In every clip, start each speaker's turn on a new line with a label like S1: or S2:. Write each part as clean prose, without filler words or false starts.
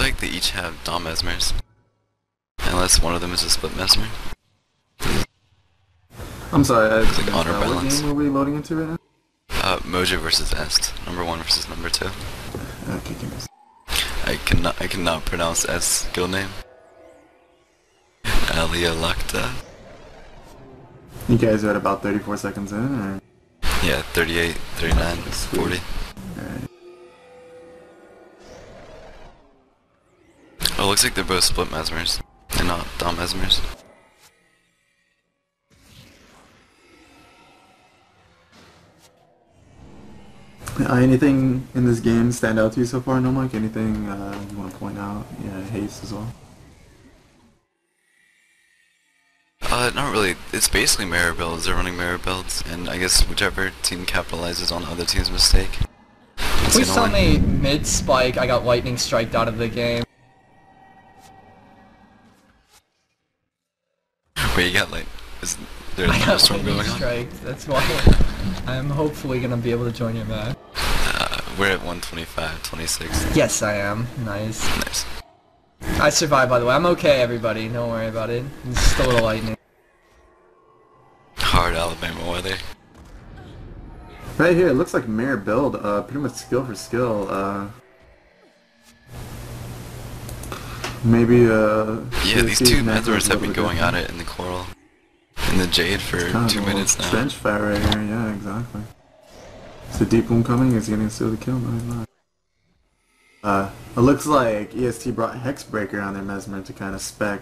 S1: Looks like they each have Dom Mesmers. Unless one of them is a split Mesmer.
S2: I'm sorry,
S1: It's like honor
S2: what
S1: balance.
S2: game are we loading into right now?
S1: Mojo versus Est. Number 1 versus number 2.
S2: Okay, give me a
S1: I cannot pronounce Est's skill name. Alia Lacta.
S2: You guys are at about 34 seconds in, or?
S1: Yeah, 38, 39, 40.
S2: Alright.
S1: Oh, looks like they're both split Mesmers. They're not Dom Mesmers.
S2: Anything in this game stand out to you so far, no, Mike? Anything you want to point out? Yeah, haste as well.
S1: Not really. It's basically mirror builds. They're running mirror builds, and I guess whichever team capitalizes on the other team's mistake.
S3: Please tell me mid-spike I got lightning striked out of the game.
S1: Wait, you got like... Is there a
S3: I got
S1: storm
S3: lightning
S1: going on?
S3: striked, that's why I'm hopefully gonna be able to join your match.
S1: We're at 125, 26.
S3: Yes, I am. Nice.
S1: Nice.
S3: I survived, by the way. I'm okay, everybody. Don't worry about it. It's just a little lightning.
S1: Hard Alabama weather.
S2: Right here, it looks like mirror build, pretty much skill for skill. Maybe
S1: Yeah, these two Mesmers have been going at it in the Coral. In the Jade for 2 minutes now.
S2: Trench fight right here, yeah, exactly. Is the deep one coming? Is he gonna steal the kill? No, he's not. It looks like EST brought Hexbreaker on their Mesmer to kind of spec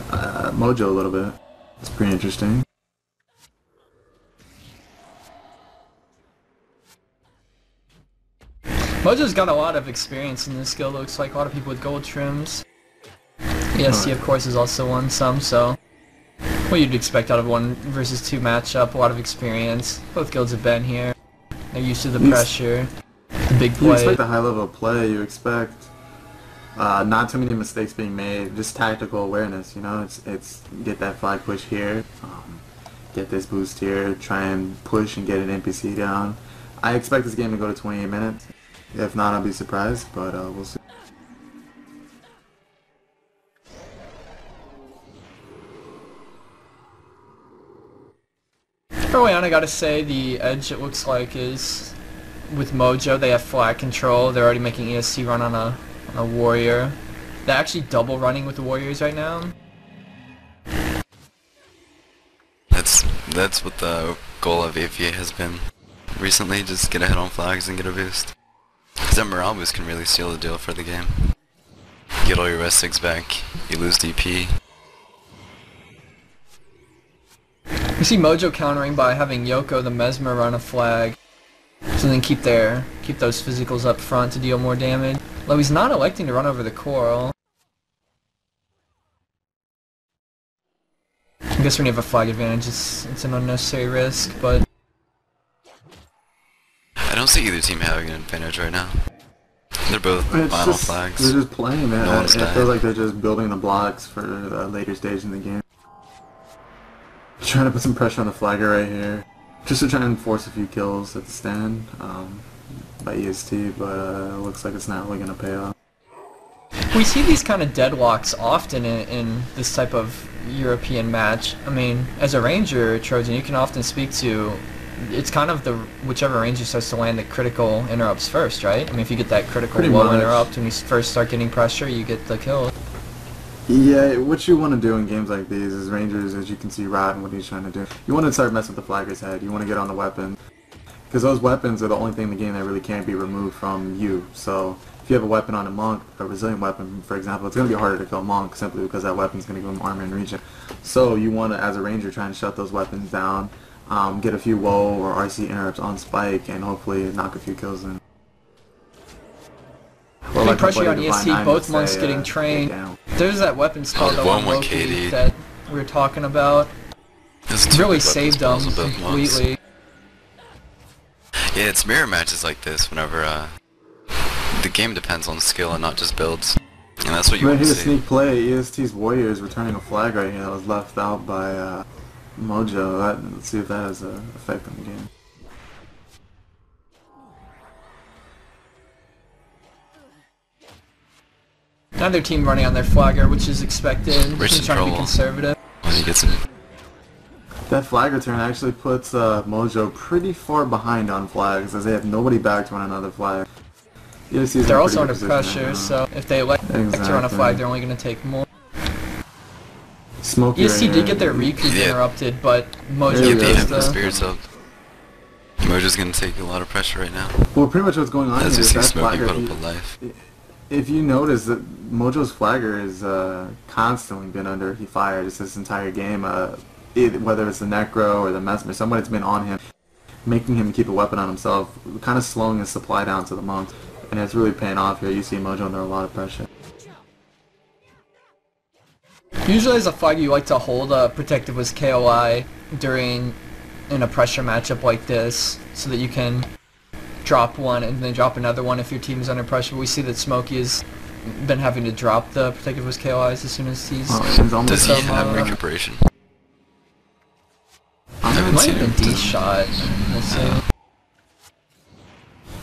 S2: Mojo a little bit. It's pretty interesting.
S3: Mojo's got a lot of experience in this skill, looks like a lot of people with gold trims. EST, of course, is also won some, so what you'd expect out of 1 versus 2 matchup, a lot of experience. Both guilds have been here. They're used to the pressure, the big play.
S2: You expect a high level of play, you expect not too many mistakes being made, just tactical awareness, you know, it's get that flag push here, get this boost here, try and push and get an NPC down. I expect this game to go to 28 minutes. If not, I'll be surprised, but we'll see.
S3: Early on, I gotta say, the edge it looks like is with Mojo. They have flag control. They're already making EST run on a warrior. They're actually double running with the warriors right now.
S1: That's what the goal of AVA has been recently. Just get ahead on flags and get a boost. Because that morale boost can really seal the deal for the game. Get all your rest 6 back. You lose DP.
S3: You see Mojo countering by having Yoko the Mesmer run a flag, so then keep those physicals up front to deal more damage. Though he's not electing to run over the coral. I guess when you have a flag advantage, it's an unnecessary risk, but
S1: I don't see either team having an advantage right now. They're both final flags.
S2: They're just playing, man.
S1: No one's
S2: it
S1: dying.
S2: feels like they're just building the blocks for the later stage in the game. Trying to put some pressure on the flagger right here, just to try and force a few kills at the stand by EST, but it looks like it's not really going to pay off.
S3: we see these kind of deadlocks often in this type of European match. I mean, as a ranger, Trojan, you can often speak to, it's kind of whichever ranger starts to land the critical interrupts first, right? I mean, if you get that critical low interrupt when you first start getting pressure, you get the kill.
S2: Yeah, what you want to do in games like these is Rangers, as you can see Rod and what he's trying to do. You want to start messing with the flagger's head. You want to get on the weapon. Because those weapons are the only thing in the game that really can't be removed from you. So if you have a weapon on a monk, a resilient weapon, for example, it's going to be harder to kill a monk simply because that weapon's going to give him armor and regen. So you want to, as a ranger, try and shut those weapons down, get a few WoW or RC interrupts on spike, and hopefully knock a few kills in.
S3: Big like pressure on EST, both monks getting trained. There's that weapon spell on Loki that we were talking about. Really saved them completely.
S1: Yeah, it's mirror matches like this whenever the game depends on skill and not just builds. And that's what you want to see.
S2: Right here, sneak play. EST's Warriors returning a flag right here that was left out by Mojo. Let's see if that has an effect on the game.
S3: Another team running on their flagger, which is expected.
S1: Rich
S3: Team
S1: in
S3: trying to be
S1: trouble.
S3: conservative.
S1: When he gets in.
S2: That flag return actually puts Mojo pretty far behind on flags, as they have nobody back to run another flag.
S3: They're also under pressure, so if they elect to run a flag, they're only going to take more.
S2: Smokey
S3: EST
S2: right
S3: did get their recoup interrupted, but Mojo
S1: Yeah, they
S3: goes
S1: have the
S3: the...
S1: spirits up. Mojo's gonna take a lot of pressure right now.
S2: Well, pretty much what's going on
S1: As
S2: here
S1: we
S2: is
S1: see
S2: that
S1: Smokey
S2: flagger,
S1: put up a life.
S2: if you notice that Mojo's flagger is constantly been under he fired this entire game, whether it's the Necro or the Mesmer, somebody's been on him, making him keep a weapon on himself, kind of slowing his supply down to the monks, and it's really paying off here. You see Mojo under a lot of pressure.
S3: Usually as a flagger, you like to hold a Protective with KOI in a pressure matchup like this, so that you can drop one and then drop another one if your team is under pressure. We see that Smokey has been having to drop the Protective with KOIs as soon as he's...
S1: Does he have recuperation? I haven't
S3: Might
S1: seen
S3: have
S1: him.
S3: been D-shot. We'll see.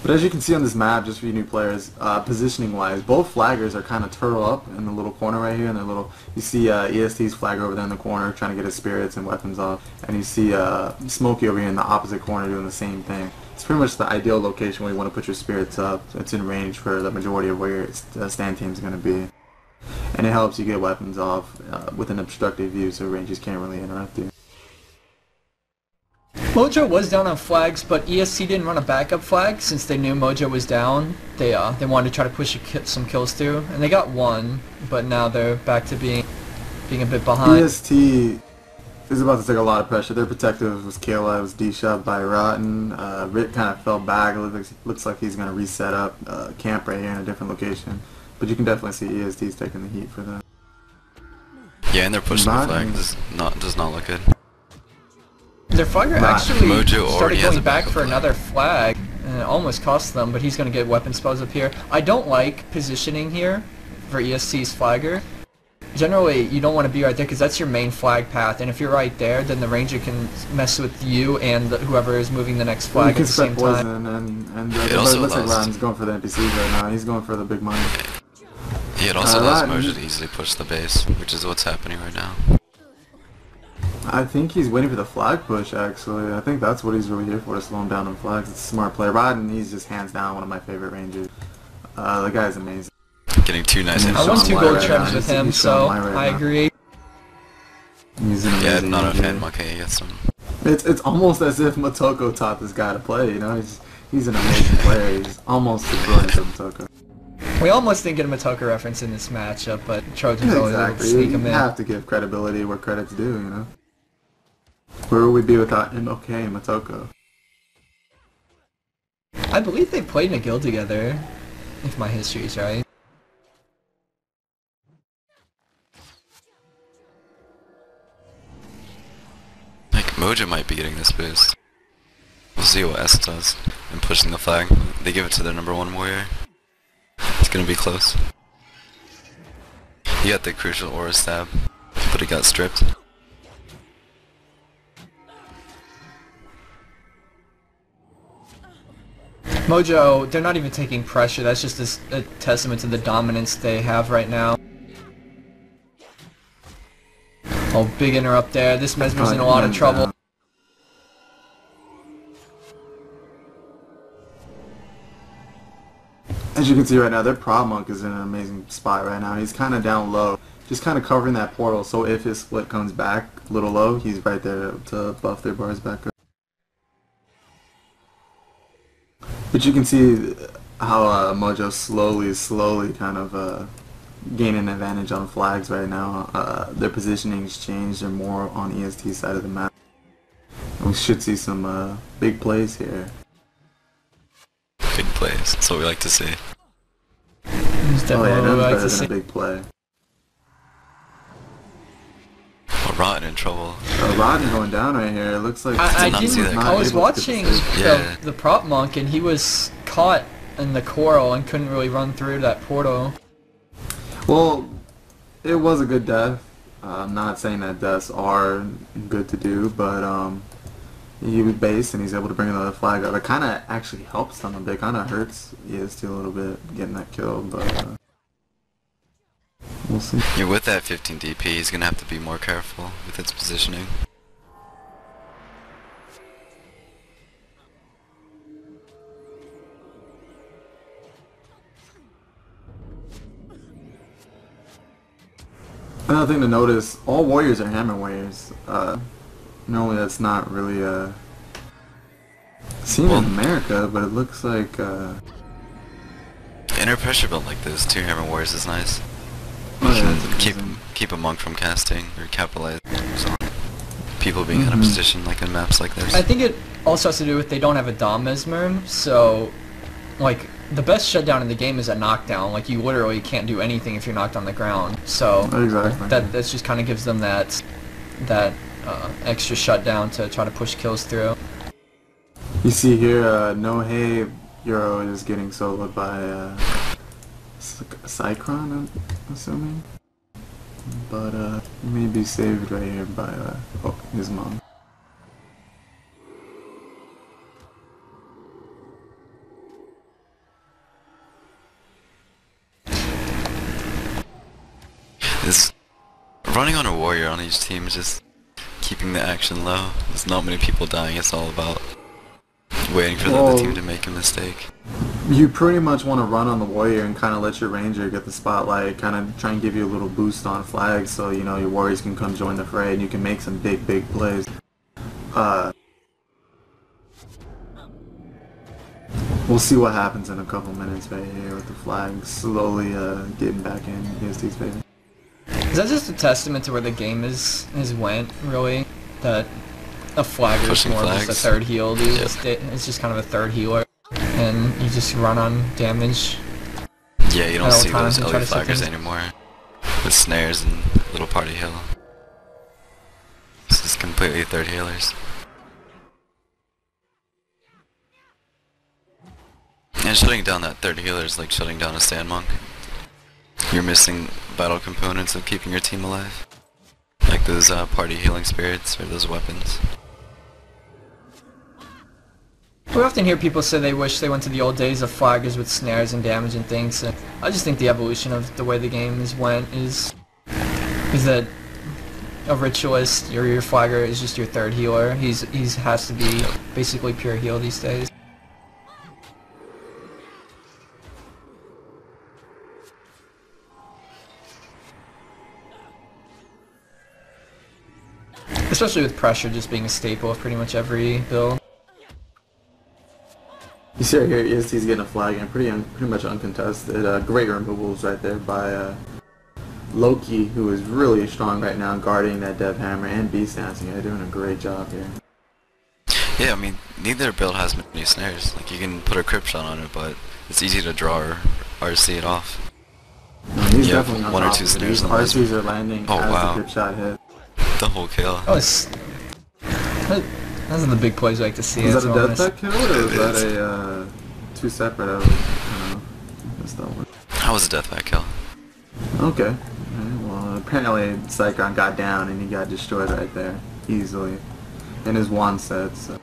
S2: But as you can see on this map, just for you new players, positioning-wise, both flaggers are kind of turtle up in the little corner right here. And you see EST's flagger over there in the corner trying to get his spirits and weapons off, and you see Smokey over here in the opposite corner doing the same thing. It's pretty much the ideal location where you want to put your spirits up. It's in range for the majority of where your stand team is going to be, and it helps you get weapons off with an obstructive view, so ranges can't really interrupt you.
S3: Mojo was down on flags, but ESC didn't run a backup flag since they knew Mojo was down. They wanted to try to push some kills through, and they got one, but now they're back to being a bit behind.
S2: EST is about to take a lot of pressure. Their Protective was KOI, was D-shot by Rotten. Rick kind of fell back. It looks like he's going to reset up camp right here in a different location. But you can definitely see EST's taking the heat for that.
S1: Yeah, and they're pushing the flag. Does not look good.
S3: Their flagger actually
S1: Mojo
S3: started
S1: has
S3: going
S1: a
S3: back
S1: backup
S3: for
S1: flag.
S3: another flag, and it almost cost them, but he's going to get weapon spells up here. I don't like positioning here for ESC's flagger. Generally, you don't want to be right there because that's your main flag path, and if you're right there, then the ranger can mess with you and whoever is moving the next flag at the same time.
S2: And
S1: It
S2: it
S1: also
S2: looks like
S1: allows-
S2: Rotten's going for the NPCs right now. He's going for the big money.
S1: Yeah, it also allows
S2: Rotten-
S1: Mojo to easily push the base, which is what's happening right now.
S2: I think he's waiting for the flag push, actually. I think that's what he's really here for, to slow him down on flags. It's a smart play. Rotten, he's just hands down one of my favorite rangers. The guy's amazing.
S1: Getting two nice
S2: I
S1: hits.
S3: I won
S2: Sean
S3: 2
S2: White
S3: gold
S2: right
S3: trims
S2: now.
S3: with
S2: He's
S3: him,
S2: Sean
S3: so
S2: White right
S3: I
S2: now.
S3: agree.
S2: He's an
S1: Yeah,
S2: amazing
S1: not a
S2: ranger.
S1: fan Make against him.
S2: It's almost as if Motoko taught this guy to play, you know? He's an amazing player. He's almost as brilliant as Motoko.
S3: We almost didn't get a Matoka reference in this matchup, but Trojan's
S2: Yeah,
S3: always able to
S2: exactly.
S3: sneak
S2: You
S3: him in.
S2: have to give credibility where credit's due, you know? Where would we be without MOK and Motoko?
S3: I believe they played in a guild together, if my history is right.
S1: Like, Mojo might be getting this boost. We'll see what S does in pushing the flag. They give it to their #1 warrior. It's gonna be close. He got the crucial aura stab, but he got stripped.
S3: Mojo, they're not even taking pressure, that's just a testament to the dominance they have right now. Oh, big interrupt there. This Mesmer's in a lot of trouble.
S2: As you can see right now, their Prop Monk is in an amazing spot right now. He's kind of down low, just kind of covering that portal, so if his split comes back a little low, he's right there to buff their bars back up. But you can see how Mojo slowly kind of gaining an advantage on flags right now. Their positioning's changed. They're more on EST's side of the map. And we should see some big plays here.
S1: Big plays. That's what we like to see.
S3: It's
S2: Oh
S3: definitely
S2: yeah,
S3: what we
S2: nothing's
S3: like
S2: better
S3: to
S2: than
S3: see.
S2: a big play.
S1: Oh, Rotten in trouble.
S2: Rotten going down right here. It looks like
S3: I
S1: not see that
S3: I was
S1: coming.
S3: watching
S1: Yeah.
S3: the prop monk and he was caught in the coral and couldn't really run through that portal.
S2: Well, it was a good death. I'm not saying that deaths are good to do, but he was based and he's able to bring another flag up. It kind of actually helps them a bit. Kind of hurts EST a little bit getting that kill, but We'll see.
S1: Yeah, with that 15 DP, he's gonna have to be more careful with its positioning.
S2: Another thing to notice, all warriors are hammer warriors. Normally that's not really seen in America, but it looks like
S1: Inner pressure build like this, 2 hammer warriors is nice.
S2: oh, yeah,
S1: You can keep a monk from casting or capitalize on people being out of position like in maps like this.
S3: I think it also has to do with they don't have a Dom Mesmer, so like the best shutdown in the game is a knockdown. Like you literally can't do anything if you're knocked on the ground. So
S2: exactly.
S3: that just kind of gives them that extra shutdown to try to push kills through.
S2: You see here, No Hey Euro is getting soloed by Cycron, I'm assuming. But he may be saved right here by his mom.
S1: This running on a warrior on each team is just keeping the action low. There's not many people dying, it's all about waiting for the other team to make a mistake.
S2: You pretty much want to run on the warrior and kind of let your ranger get the spotlight, kind of try and give you a little boost on flags so you know your warriors can come join the fray and you can make some big plays. We'll see what happens in a couple minutes right here with the flags slowly getting back in EST's favor.
S3: Is that just a testament to where the game is went, really? That a flagger is more of just a third heal, dude. Yep. It's just kind of a third healer. And you just run on damage.
S1: Yeah, you don't see those early flaggers anymore. With snares and little party heal. This is completely third healers. And shutting down that third healer is like shutting down a stand monk. You're missing vital components of keeping your team alive. Like those party healing spirits or those weapons.
S3: We often hear people say they wish they went to the old days of flaggers with snares and damage and things. And I just think the evolution of the way the game went is that a ritualist or your flagger is just your third healer. He has to be basically pure heal these days. Especially with pressure just being a staple of pretty much every build.
S2: You see right here, EST's getting a flag and pretty much uncontested. Great removals right there by Loki, who is really strong right now, guarding that Dev Hammer and Beast Dancing. They're doing a great job here.
S1: Yeah, I mean, neither build has many snares. Like, you can put a crypt shot on it, but it's easy to draw or RC it off.
S2: No, he's definitely on
S1: 1 or
S2: top
S1: 2
S2: of it.
S1: snares
S2: These
S1: on
S2: RCs are landing as the crypt shot hit.
S1: The whole kill.
S3: Oh, those are the big plays I like to see.
S2: Was that a death pack kill, or was that a two separate? I don't know. Missed that one.
S1: That was a death pack kill.
S2: Okay. Alright, well, apparently Cycron got down and he got destroyed right there easily in his wand set. So.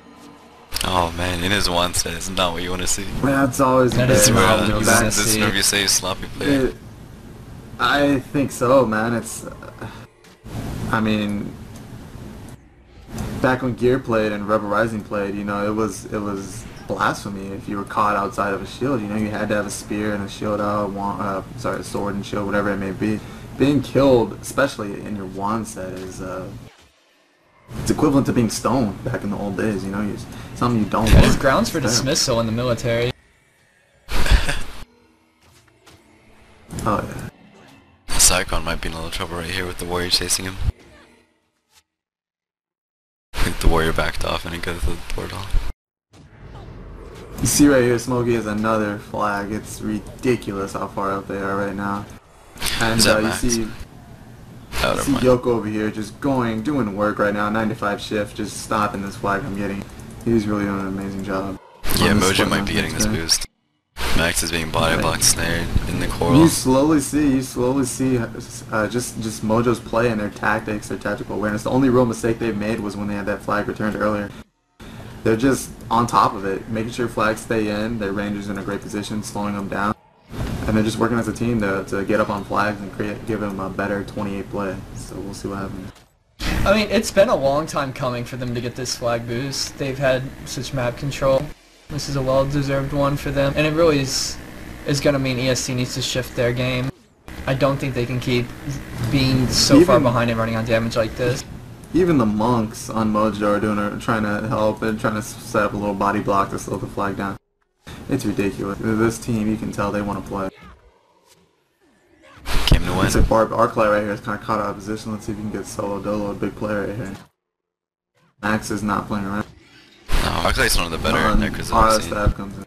S1: Oh man, in his one set, it's not what you want to see.
S2: That's always
S3: that is
S1: this movie says sloppy play.
S2: I think so, man. It's. I mean, back when Gear played and Rebel Rising played, you know, it was blasphemy if you were caught outside of a shield. You know, you had to have a spear and a shield out, a sword and shield, whatever it may be. Being killed, especially in your wand set, is it's equivalent to being stoned back in the old days. You know, something you don't want.
S3: There's grounds for dismissal in the military.
S2: Oh yeah.
S1: Cyclone might be in a little trouble right here with the warrior chasing him. I think the warrior backed off and he got to the portal.
S2: You see right here, Smokey has another flag. It's ridiculous how far up they are right now. And you see Yoko over here just doing work right now, 9 to 5 shift, just stopping this flag from getting. He's really doing an amazing job.
S1: Yeah, Mojo might be getting this boost. Max is being body blocked, snared in the coral.
S2: You slowly see just Mojo's play and their tactics, their tactical awareness. The only real mistake they've made was when they had that flag returned earlier. They're just on top of it, making sure flags stay in, their rangers in a great position, slowing them down. And they're just working as a team to get up on flags and give him a better 28 play. So we'll see what happens.
S3: I mean, it's been a long time coming for them to get this flag boost. They've had such map control. This is a well-deserved one for them, and it really is going to mean EST needs to shift their game. I don't think they can keep being so far behind and running on damage like this.
S2: Even the monks on Mojo are trying to help and trying to set up a little body block to slow the flag down. It's ridiculous. This team, you can tell they want to play.
S1: Came to win.
S2: It's like Arclight right here is kind of caught out of position. Let's see if we can get solo dolo, a big player right here. Max is not playing around.
S1: No, Arclight's one of the better Necros I've seen.
S2: Comes in.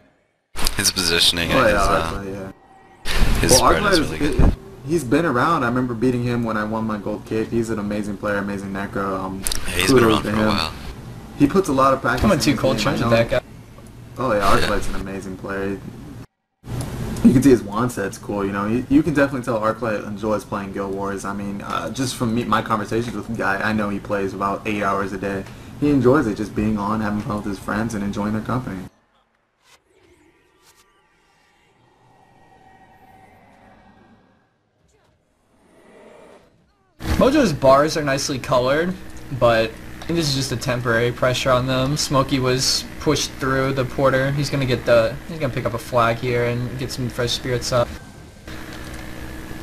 S1: His positioning
S2: Oh
S1: and
S2: yeah, Arclight, yeah.
S1: his spread is really good.
S2: He's been around. I remember beating him when I won my gold cape. He's an amazing player, amazing necro.
S1: He's been around for a while.
S2: He puts a lot of practice.
S3: I'm in two cold charge with that guy.
S2: Oh yeah, Arclight's an amazing player. You can see his wand set's cool. You know, you can definitely tell Arclight enjoys playing Guild Wars. I mean, just from my conversations with the guy, I know he plays about 8 hours a day. He enjoys it, just being on, having fun with his friends, and enjoying their company.
S3: Mojo's bars are nicely colored, but I think this is just a temporary pressure on them. Smokey was pushed through the porter. He's gonna pick up a flag here and get some fresh spirits up.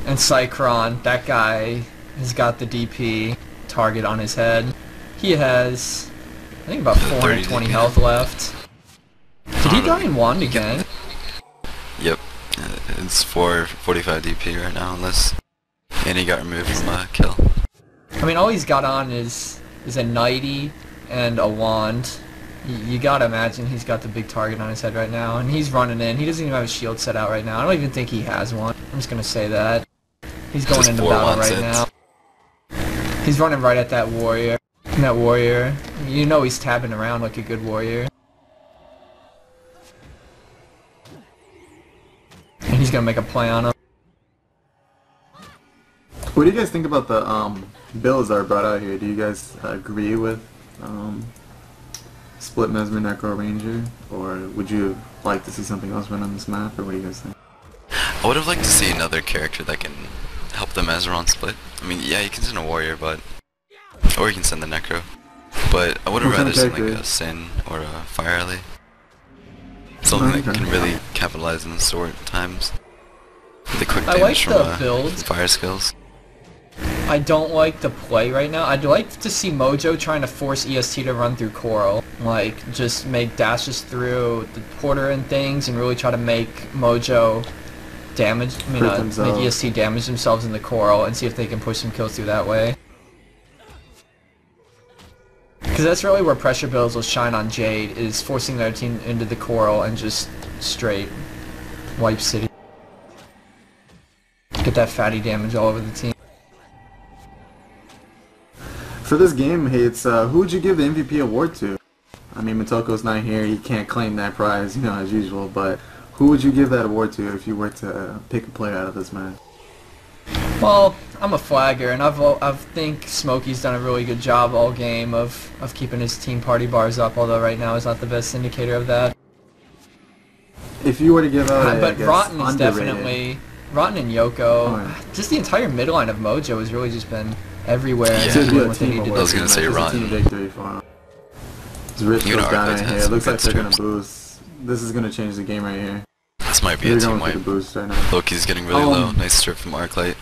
S3: And Cycron, that guy has got the DP target on his head. He has, I think, about 420 health left. Did he die in wand again?
S1: Yep. It's 445 DP right now, and he got removed from a kill.
S3: I mean, all he's got on is a nighty and a wand. You gotta imagine he's got the big target on his head right now, and he's running in. He doesn't even have a shield set out right now. I don't even think he has one. I'm just gonna say that. He's going into battle right now. He's running right at that warrior. That warrior. You know he's tabbing around like a good warrior. And he's gonna make a play on him.
S2: What do you guys think about the builds that are brought out here? Do you guys agree with split Mesmer Necro Ranger, or would you like to see something else run on this map, or what do you guys think?
S1: I would have liked to see another character that can help the Mesmer on split. I mean, yeah, you can send a warrior, or you can send the Necro. But I would have rather seen like a Sin or a Fire Alley. Something that can really capitalize in the sword times. The quick damage from fire skills.
S3: I don't like the play right now. I'd like to see Mojo trying to force EST to run through Coral. Like, just make dashes through the porter and things and really try to make Mojo make EST damage themselves in the Coral and see if they can push some kills through that way. Because that's really where pressure builds will shine on Jade, is forcing their team into the Coral and just straight wipe city. Get that fatty damage all over the team.
S2: For this game, hey, it's who would you give the MVP award to? I mean, Motoko's not here; he can't claim that prize, you know, as usual. But who would you give that award to if you were to pick a player out of this match?
S3: Well, I'm a flagger, and I think Smokey's done a really good job all game of keeping his team party bars up. Although right now is not the best indicator of that.
S2: If you were to give out,
S3: but Rotten is definitely Rotten and Yoko. Just the entire midline of Mojo has really just been everywhere.
S1: Yeah. I was gonna say Rotten.
S2: Victory for him. It's Rich goes down right here. It looks like they're gonna boost. This is gonna change the game right here.
S1: This might be a team wipe.
S2: Boost right now.
S1: Loki's getting really low. Nice strip from Arclight.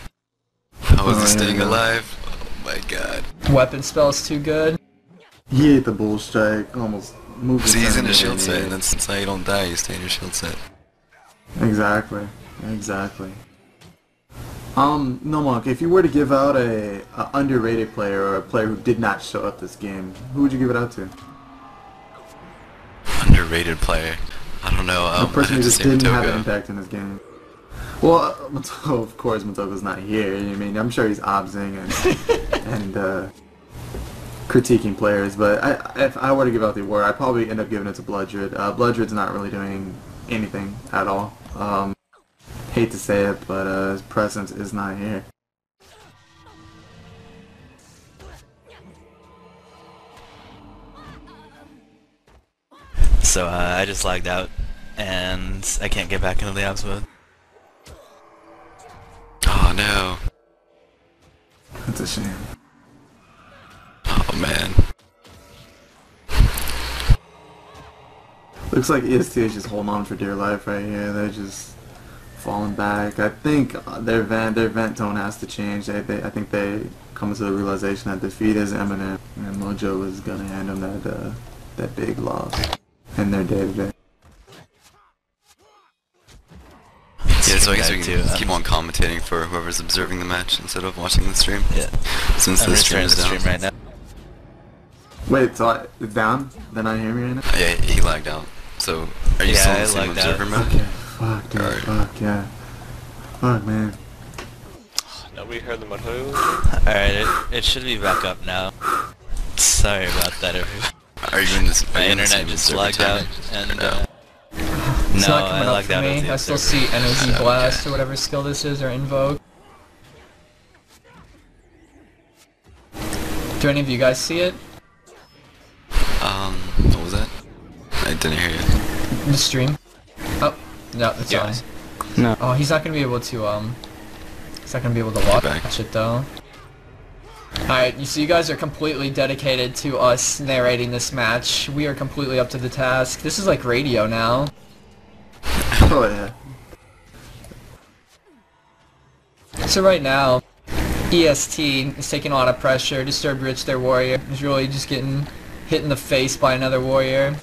S1: How is he staying alive? Oh my god.
S3: Weapon spell's too good.
S2: He ate the bull strike. Almost moved.
S1: See, he's in a shield set, and that's how you don't die. You stay in your shield set.
S2: Exactly. No, Monk, if you were to give out a underrated player or a player who did not show up this game, who would you give it out to?
S1: Underrated player? I don't know.
S2: A person who just didn't have an impact in this game. Well, Motoko, of course, Motoko's not here. I mean, I'm sure he's obsing and critiquing players, but if I were to give out the award, I'd probably end up giving it to Blooddred. Blooddred's not really doing anything at all. Hate to say it, but his presence is not here.
S4: So I just lagged out, and I can't get back into the ops mode.
S2: a shame.
S1: Oh man.
S2: Looks like EST is just holding on for dear life right here. They're just falling back. I think their vent tone has to change. I think they come to the realization that defeat is imminent, and Mojo is gonna hand them that big loss in their day-to-day.
S1: Yeah, so I guess we can keep on commentating for whoever's observing the match instead of watching the stream.
S4: Yeah.
S1: Since
S4: I'm
S1: the
S4: just
S1: stream
S4: trying
S1: is
S4: to
S1: down.
S4: stream right now.
S2: Wait, so it's down? They're not hearing me right now?
S1: Yeah, he lagged out. So, are you still in the same
S4: lagged out.
S1: observer mode?
S2: Okay, fuck, dude,
S1: Alright.
S2: fuck, yeah. Fuck, man.
S5: Nobody heard the mojo.
S4: Alright, it should be back up now. Sorry about that, everyone.
S1: Are you in this?
S4: My
S1: are you in the
S4: internet
S1: same
S4: just
S1: observer
S4: lagged
S1: timing?
S4: out, and
S1: Or no?
S3: It's
S4: no,
S3: not
S4: I
S3: coming up
S4: lagged
S3: for
S4: out of
S3: me.
S4: the
S3: I still
S4: observer.
S3: see Energy
S1: Okay.
S3: Blast or whatever skill this is, or Invoke. Do any of you guys see it?
S1: What was that? I didn't hear you.
S3: In the stream? Oh, no, it's
S5: Yes.
S3: on.
S4: No.
S3: Oh, he's not gonna be able to, he's not gonna be able to watch
S1: back.
S3: it though. Alright, so you guys are completely dedicated to us narrating this match. We are completely up to the task. This is like radio now.
S2: Oh, yeah.
S3: So right now, EST is taking a lot of pressure. Disturbed Rich, their warrior, is really just getting hit in the face by another warrior.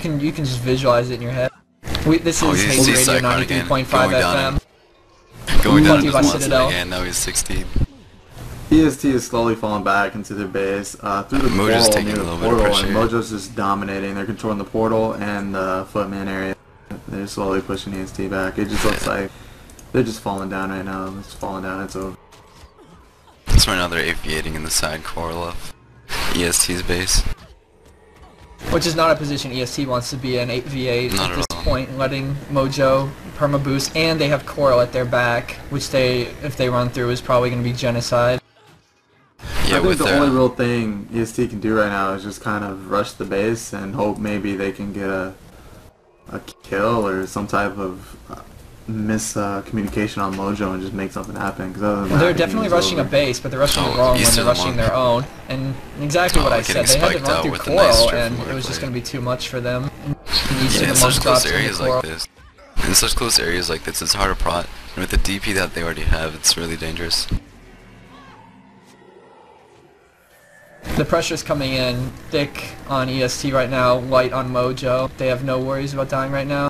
S3: You can just visualize it in your head. This
S1: Oh,
S3: is
S1: you
S3: Haze
S1: see
S3: Radio
S1: Cyclone again,
S3: 93.5
S1: going down
S3: FM.
S1: Going down
S3: Lucky
S1: into
S3: by
S1: the
S3: Citadel.
S1: monster again, now he's 16.
S2: EST is slowly falling back into their base through the
S1: Mojo's
S2: portal
S1: taking
S2: near
S1: a
S2: the
S1: little bit of
S2: portal, and
S1: pressure.
S2: Mojo's just dominating. They're controlling the portal and the footman area. They're slowly pushing EST back. It just looks like they're just falling down right now. It's falling down. It's over.
S1: So right now they're aviating in the side coral of EST's base.
S3: Which is not a position EST wants to be in, 8v8
S1: Not
S3: at
S1: at
S3: this
S1: all.
S3: point, letting Mojo perma boost, and they have Coral at their back, which if they run through, is probably going to be genocide.
S1: Yeah,
S2: I think
S1: with
S2: the
S1: their
S2: only real thing EST can do right now is just kind of rush the base and hope maybe they can get a kill or some type of miscommunication on Mojo and just make something happen. Cause other than that,
S3: They're
S2: the
S3: definitely
S2: game's
S3: rushing
S2: over.
S3: a base, but they're rushing the
S1: Oh,
S3: wrong
S1: east
S3: when they're
S1: of the
S3: rushing
S1: monk.
S3: their own. And exactly what
S1: Oh,
S3: I said,
S1: getting
S3: they had to
S1: spiked
S3: run
S1: out
S3: through
S1: with a nice
S3: Coral,
S1: strip
S3: and
S1: from
S3: it was just
S1: Wordplay.
S3: going to be too much for them. And east
S1: Yeah, in
S3: of the
S1: such
S3: monk
S1: close
S3: drops into
S1: areas
S3: Coral.
S1: like this. In such close areas like this, it's hard to prot. And with the DP that they already have, it's really dangerous.
S3: The pressure's coming in thick on EST right now, light on Mojo. They have no worries about dying right now.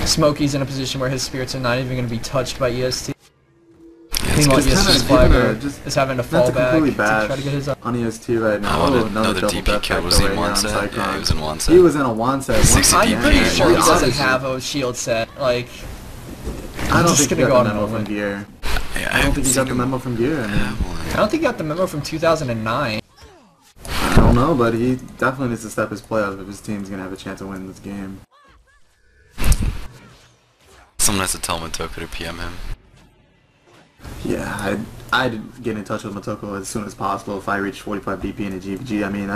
S3: Smokey's in a position where his spirits are not even going to be touched by EST.
S1: Yeah, it's
S3: Meanwhile,
S1: good.
S2: It's kinda-
S3: EST's
S2: even,
S3: flagger
S2: just
S3: is having to
S2: Not
S3: fall
S2: to
S3: back
S2: completely
S3: to
S2: bash
S3: try to get his up.
S2: on EST right now.
S1: Oh,
S2: another
S1: another
S2: double
S1: DP
S2: death
S1: kill.
S2: back
S1: Was
S2: though
S1: he
S2: right here
S1: one
S2: on
S1: set?
S2: Cyclone.
S1: Yeah, he was in one set.
S2: He was in a one set.
S1: 60
S3: I'm
S1: DP,
S3: pretty
S1: yeah,
S3: sure he
S1: yeah.
S3: doesn't have a shield set. Like,
S2: I don't
S3: just
S2: think he
S3: gonna
S2: got
S3: go
S2: the
S3: on a
S2: memo from
S3: moment.
S2: Gear.
S1: Yeah,
S2: I don't think he
S1: haven't
S2: got the
S1: seen
S2: memo from Gear. I mean,
S1: have one.
S3: I don't think he got the memo from 2009.
S2: I don't know, but he definitely needs to step his play up if his team's gonna have a chance to win this game.
S1: Someone has to tell Motoko to PM him.
S2: Yeah, I'd get in touch with Motoko as soon as possible if I reach 45 DP in a GVG. I mean,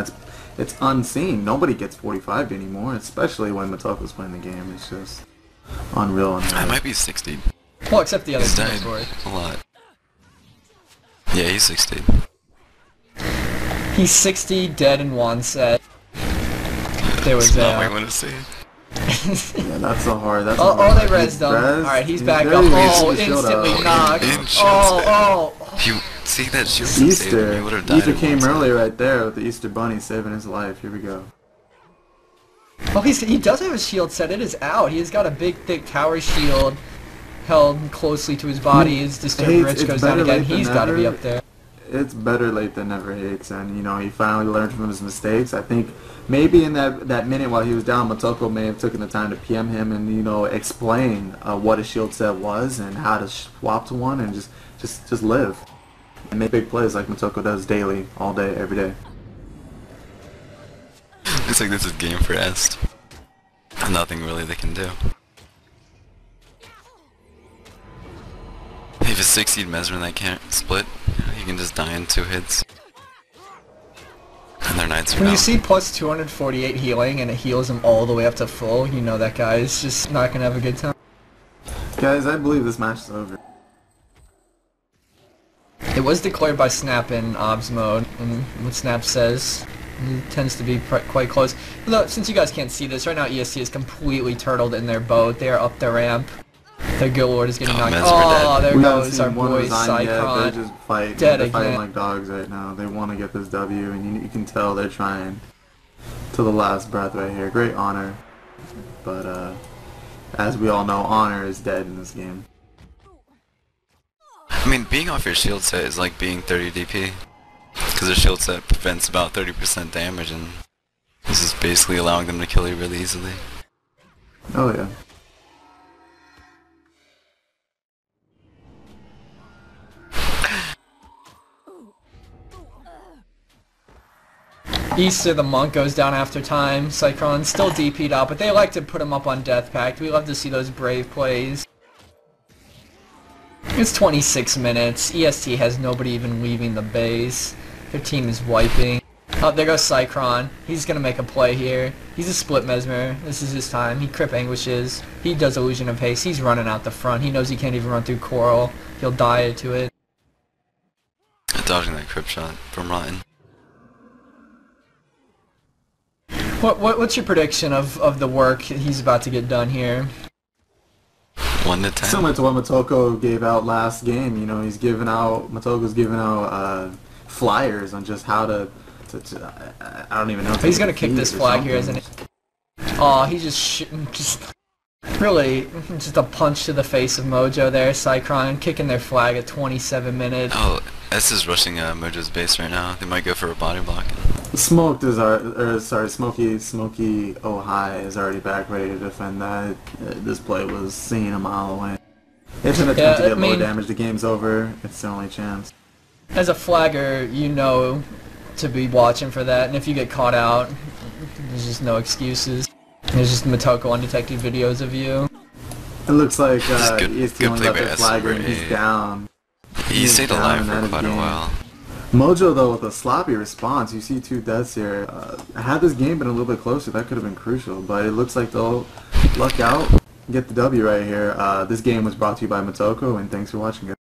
S2: it's unseen. Nobody gets 45 anymore, especially when Motoko's playing the game. It's just unreal.
S1: I might be 60.
S3: Well, except the other
S1: He's
S3: team,
S1: died
S3: of course.
S1: a lot. Yeah, he's 60.
S3: He's 60, dead in one set. There was
S1: That's not what I
S3: a...
S1: want to say.
S2: Yeah, that's so hard. That's
S3: Oh,
S2: so hard.
S3: they rezzed him. Alright, he's back
S2: there
S3: up.
S2: he is.
S3: Oh,
S2: He showed
S3: instantly
S2: up.
S3: knocked.
S1: In shield
S3: Oh,
S1: If you see that shield saved him,
S2: Easter.
S1: he would have died.
S2: Easter
S1: in
S2: came
S1: one set.
S2: earlier right there with the Easter Bunny saving his life. Here we go.
S3: oh. He does have a shield set. It is out. He's got a big, thick tower shield held closely to his body. His Disturbed
S2: Hates,
S3: Rich
S2: it's
S3: goes down
S2: better
S3: again.
S2: late than
S3: He's got to be
S2: never.
S3: up there.
S2: It's better late than never, Hates, and you know he finally learned from his mistakes. I think maybe in that minute while he was down, Motoko may have taken the time to PM him and explain what a shield set was and how to swap to one and just live and make big plays like Motoko does daily, all day, every day.
S1: Looks like this is game for Est. Nothing really they can do. If it's 60 Mesmer that can't split, you can just die in 2 hits. And their knights are
S3: When
S1: down.
S3: you see plus 248 healing and it heals him all the way up to full, you know that guy is just not going to have a good time.
S2: Guys, I believe this match is over.
S3: It was declared by Snap in OBS mode, and what Snap says it tends to be quite close. Look, since you guys can't see this, right now EST is completely turtled in their boat. They are up the ramp. Their Guild Lord is getting knocked. Oh, there goes our boy Cycron.
S2: They're just fighting.
S3: Dead
S2: They're
S3: again.
S2: fighting like dogs right now. They want to get this W, and you can tell they're trying to the last breath right here. Great honor, but as we all know, honor is dead in this game.
S1: I mean, being off your shield set is like being 30 DP. Because the shield set prevents about 30% damage, and this is basically allowing them to kill you really easily.
S2: Oh yeah.
S3: Easter the Monk goes down after time. Cycron still DP'd out, but they like to put him up on Death Pact. We love to see those brave plays. It's 26 minutes. EST has nobody even leaving the base. Their team is wiping. Oh, there goes Cycron. He's gonna make a play here. He's a split mesmer. This is his time. He Crip Anguishes. He does Illusion of Haste. He's running out the front. He knows he can't even run through Coral. He'll die to it.
S1: Dodging that Crip shot from Rotten.
S3: What's your prediction of the work he's about to get done here?
S1: 1 to 10.
S2: Similar to what Motoko gave out last game, you know, Motoko's giving out flyers on just how to I don't even know.
S3: He's gonna kick this flag here, isn't he? Oh, he's just really just a punch to the face of Mojo there. Cycron kicking their flag at 27 minutes.
S1: Oh, S is rushing Mojo's base right now. They might go for a body block.
S2: Smokey Oh High is already back ready to defend that. This play was seen a mile away. If an attempt to get low damage, the game's over. It's the only chance.
S3: As a flagger, you know to be watching for that, and if you get caught out, there's just no excuses. There's just Motoko undetected videos of you.
S2: It looks like
S1: good
S2: EST only
S1: play
S2: got
S1: by
S2: their
S1: S
S2: flagger
S1: over
S2: and he's
S1: A.
S2: down.
S1: He stayed alive
S2: down
S1: for
S2: in
S1: quite a
S2: game.
S1: while.
S2: Mojo, though, with a sloppy response. You see 2 deaths here. Had this game been a little bit closer, that could have been crucial, but it looks like they'll luck out, get the W right here. This game was brought to you by Motoko, and thanks for watching, guys.